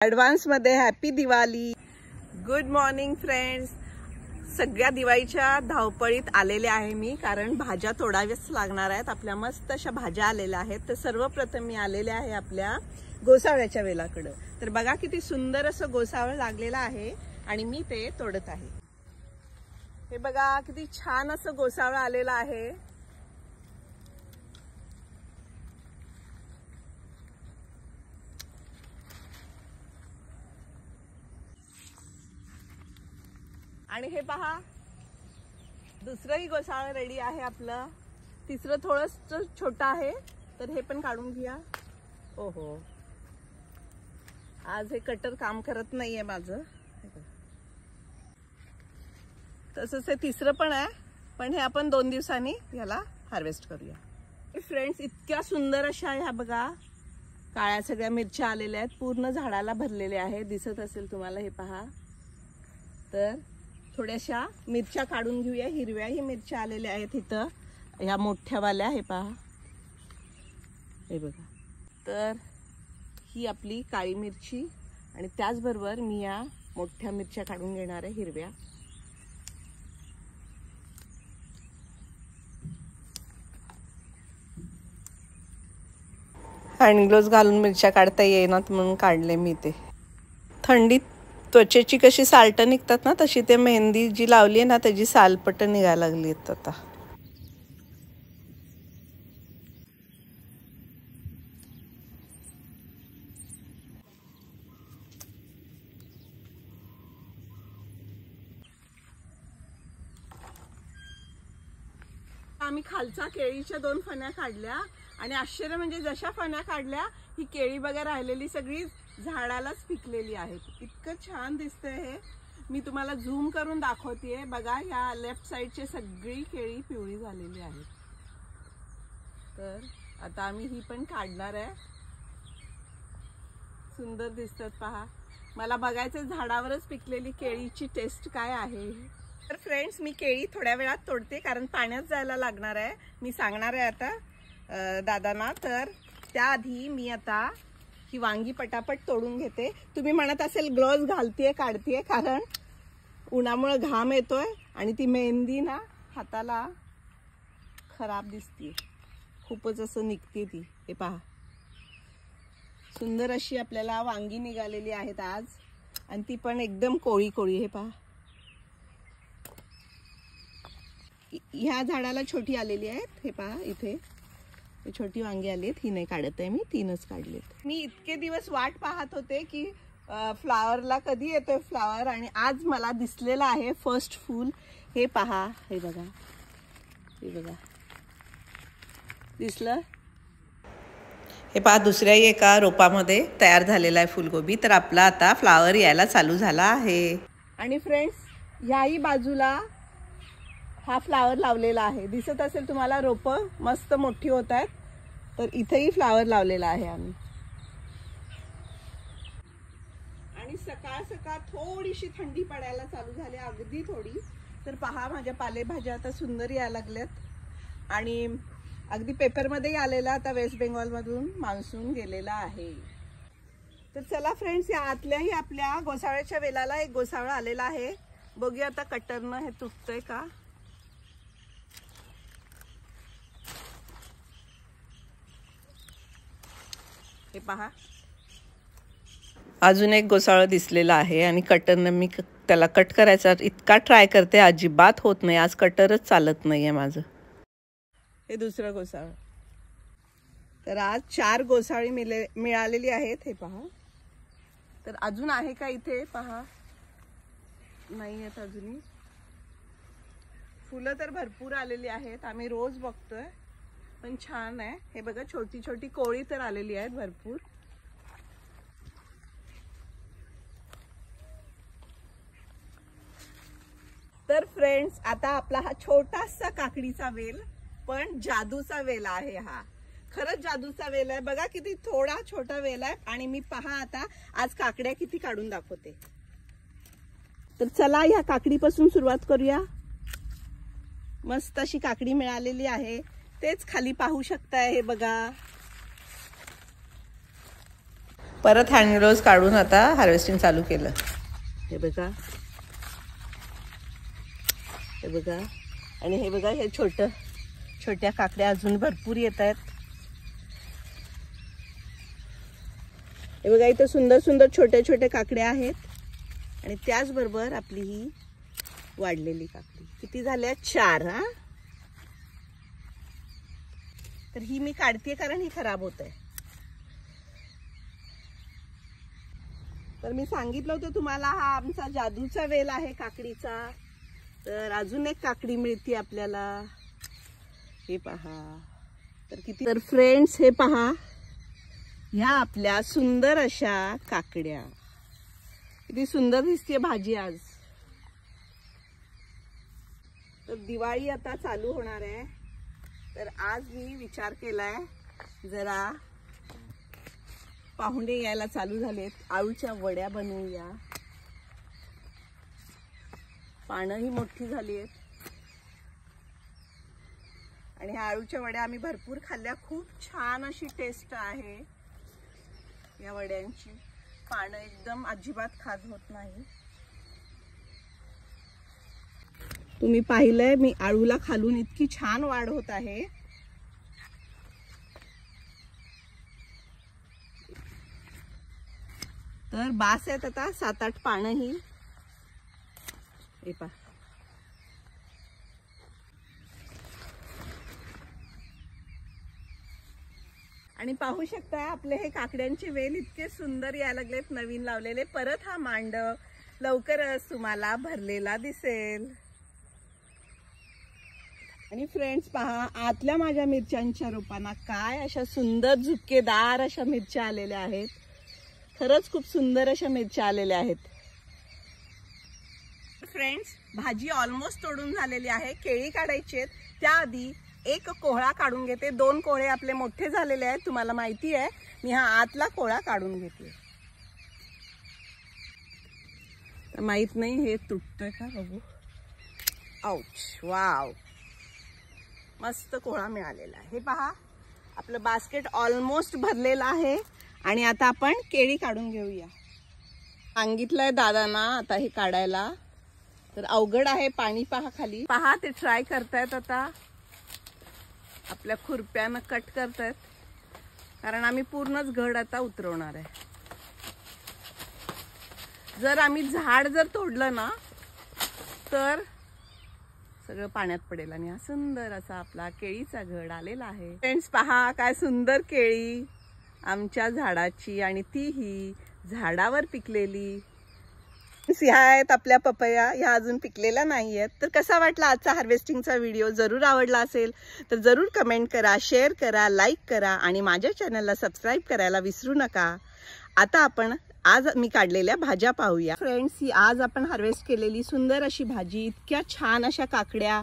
Advance मध्ये happy Diwali. Good morning friends. सगळ्या दिवाळीच्या धावपळीत आलेले आहे मी, कारण भाज्या तोडाव्याच लागणार आहेत. आपल्या मस्त अशा भाज्या आलेल्या आहेत. तर सर्वप्रथम मी आलेले आहे आपल्या गोसावळ्याच्या वेलाकडे. तर बघा किती सुंदर असं गोसावळ लागलेलं आहे आणि मी ते तोडत आहे. हे बघा किती छान असं गोसावळ आलेलं आहे. आणि हे पहा, दुसरंही गोसावळ रेडी आहे आपलं. तिसरं थोडंसं छोटं आहे, तर हे पण काढून घ्या. ओहो, आज हे कटर काम करत नाहीये माझं. तसंच हे तिसरं पण आहे, पण हे आपण 2 दिवसांनी याला हार्वेस्ट करूया. फ्रेंड्स, इतक्या सुंदर अशा ह्या बघा काळ्या सगळ्या मिरच्या आलेल्या आहेत. पूर्ण झाडाला भरलेले आहे, दिसत असेल तुम्हाला. हे पहा, तर थोड्याशा मिरच्या काढून घेऊया. हिरव्याही मिरच्या आलेल्या आहेत इथं, ह्या मोठ्यावाल्या. हे पहा, हे बघा. तर ही आपली काळी मिरची आणि त्याचबरोबर मी या मोठ्या मिरच्या काढून घेणार आहे, हिरव्या. हँड ग्लोव्ज घालून मिरच्या काढता येईनात म्हणून काढले मी ते. थंडीत त्वचेची कशी सालटं निघतात ना, तशी ते मेहंदी जी लावली आहे ना त्याची सालपट निघायला लागली आहेत आता. आम्ही खालचा केळीच्या 2 फण्या काढल्या आणि आश्चर्य म्हणजे जशा फण्या काढल्या ही केळी बघा राहिलेली सगळी झाडालाच पिकलेली आहेत. इतकं छान दिसतंय हे. मी तुम्हाला झूम करून दाखवतेय. बघा, या लेफ्ट साइडची सगळी केळी पिवळी झालेली आहेत. तर आता आम्ही ही पण काढणार आहे. सुंदर दिसतात पहा. मला बघायचं झाडावरच पिकलेली केळीची टेस्ट काय आहे. तर फ्रेंड्स, मी केळी थोड्या वेळात तोडते, कारण पाण्यात जायला लागणार आहे. मी सांगणार आहे आता दादांना. तर त्याआधी मी आता ही वांगी पटापट तोडून घेते. तुम्ही म्हणत असेल ग्लोव्ज घालतीये काढतीये, कारण उन्हामुळे घाम येतोय आणि ती मेहंदी ना हाताला खराब दिसते, खूपच असं निघते ती. हे पहा, सुंदर अशी आपल्याला वांगी निघालेली आहेत आज, आणि ती पण एकदम कोळी कोळी. हे पहा, ह्या झाडाला छोटी आलेली आहेत. हे पहा, इथे छोटी वांगी आली आहेत. ही नाही काढत आहे मी, 3च काढलेत. मी इतके दिवस वाट पाहत होते की फ्लावरला कधी येतोय फ्लावर, आणि आज मला दिसलेला आहे फर्स्ट फूल. हे पहा, हे बघा, हे बघा, दिसलं. हे पहा, दुसऱ्या एका रोपामध्ये तयार झालेला आहे फुलगोबी. तर आपला आता फ्लावर यायला चालू झाला आहे. आणि फ्रेंड्स, ह्याही बाजूला हा फ्लावर लावलेला आहे, दिसत असेल तुम्हाला. रोपं मस्त मोठी होत आहेत. तर इथेही फ्लावर लावलेला आहे आम्ही. आणि सकाळ सकाळ थोडीशी थंडी पडायला चालू झाली, अगदी थोडी. तर पहा, माझ्या पालेभाज्या आता सुंदर यायला लागल्यात. आणि अगदी पेपरमध्येही आलेला आता वेस्ट बेंगॉल मधून मान्सून गेलेला आहे. तर चला फ्रेंड्स, या आतल्याही आपल्या गोसावळ्याच्या वेलाला एक गोसावळा आलेला आहे. बघूया आता कटरनं हे तुटतंय का. हे पहा, अजून एक गोसावळ दिसलेला आहे आणि कटरनं मी त्याला कट करायचा इतका ट्राय करते, अजिबात होत नाही. आज कटरच चालत नाहीये माझं. हे दुसरं गोसावळ. तर आज 4 गोसावळी मिळालेली आहेत. हे पहा. तर अजून आहे का इथे, पहा, नाही आहेत अजूनही. फुलं तर भरपूर आलेली आहेत, आम्ही रोज बघतोय, पण छान आहे. हे बघा, छोटी छोटी कोळी तर आलेली आहेत भरपूर. तर फ्रेंड्स, आता आपला हा छोटासा काकडीचा वेल, पण जादूचा वेल आहे हा. खरंच जादूचा वेल आहे. बघा किती थोडा छोटा वेल आहे. आणि मी पहा आता आज काकड्या किती काढून दाखवते. तर चला, ह्या काकडीपासून सुरुवात करूया. मस्त अशी काकडी मिळालेली आहे. तेच खाली पाहू शकताय. हे बघा, परत हँड ग्लोव्ज काढून आता हार्वेस्टिंग चालू केलं. हे बघा, हे बघा, आणि हे बघा, हे छोट्या काकड्या अजून भरपूर येत आहेत. हे बघा, इथं सुंदर सुंदर छोट्या काकड्या आहेत. आणि त्याचबरोबर आपली ही वाढलेली काकडी. किती झाल्या? 4. हा, तर ही मी काढते कारण ही खराब होत आहे. तर मी सांगितलं होतं तुम्हाला, हा आमचा जादूचा वेल आहे काकडीचा. तर अजून एक काकडी मिळते आपल्याला. हे पहा, तर किती. तर फ्रेंड्स, हे पहा, ह्या आपल्या सुंदर अशा काकड्या. किती सुंदर दिसते भाजी आज. तर दिवाळी आता चालू होणार आहे, तर आज मी विचार केलाय जरा पाहुणे यायला चालू झालेत, आळूच्या वड्या बनवूया. पानं ही मोठी झाली आहेत आणि ह्या आळूच्या वड्या आम्ही भरपूर खाल्ल्या. खूप छान अशी टेस्ट आहे या वड्यांची. पानं एकदम अजिबात खाज होत नाही. तुम्ही पाहिलंय, मी आळूला खालून इतकी छान वाढ होत आहे. तर बास आहेत आता 7-8 पानं ही. हे पहा, आणि पाहू शकता आपले हे काकड्यांचे वेल इतके सुंदर यायला लागलेत, नवीन लावलेले. परत हा मांडव लवकरच तुम्हाला भरलेला दिसेल. आणि फ्रेंड्स पहा, आतल्या माझ्या मिरच्यांच्या रोपांना काय अशा सुंदर झुपकेदार अशा मिरच्या आलेल्या आहेत. खरंच खूप सुंदर अशा मिरच्या आलेल्या आहेत. फ्रेंड्स, भाजी ऑलमोस्ट तोडून झालेली आहे. केळी काढायची आहेत. त्याआधी एक कोहळा काढून घेते. 2 कोहळे आपले मोठे झालेले आहेत, तुम्हाला माहिती आहे. मी हा आतला कोहळा काढून घेते. माहित नाही हे तुटतोय का, बघू. आउच, वाव, मस्त कोहळा मिळालेला आहे. हे पहा, आपलं बास्केट ऑलमोस्ट भरलेलं आहे. आणि आता आपण केळी काढून घेऊया. सांगितलंय दादांना आता हे काढायला, तर अवघड आहे. पाणी पहा खाली. पहा, ते ट्राय करतायत आता. आपल्या खुरप्यानं कट करतायत, कारण आम्ही पूर्णच घड आता उतरवणार आहे. जर आम्ही झाड जर तोडलं ना, तर सगळं पाण्यात पडेल. आणि हा सुंदर असा आपला केळीचा घड आलेला आहे. फ्रेंड्स पहा, काय सुंदर केळी आमच्या झाडाची, आणि तीही झाडावर पिकलेली. ह्या आहेत आपल्या पपया, ह्या अजून पिकलेल्या नाही आहेत. तर कसा वाटला आजचा हार्वेस्टिंगचा व्हिडिओ? जरूर आवडला असेल तर जरूर कमेंट करा, शेअर करा, लाईक करा आणि माझ्या चॅनलला सबस्क्राईब करायला विसरू नका. आता आपण आज मी काढलेल्या भाज्या पाहूया. फ्रेंड्स, ही आज आपण हार्वेस्ट केलेली सुंदर अशी भाजी. इतक्या छान अशा काकड्या,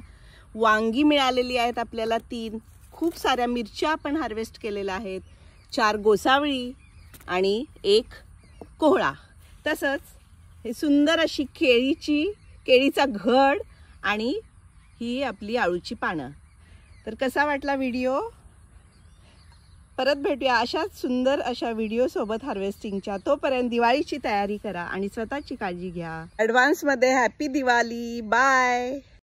वांगी मिळालेली आहेत आपल्याला 3. खूप साऱ्या मिरच्या आपण हार्वेस्ट केलेल्या आहेत. 4 गोसावळी आणि 1 कोहळा. तसंच हे सुंदर अशी केळीचा घड आणि ही आपली आळूची पानं. तर कसा वाटला व्हिडिओ? परत भेटूया अशाच सुंदर अशा व्हिडिओ सोबत हार्वेस्टिंगच्या. तोपर्यंत दिवाळीची तयारी करा आणि स्वतःची काळजी घ्या. ॲडव्हान्समध्ये हॅपी दिवाळी. बाय.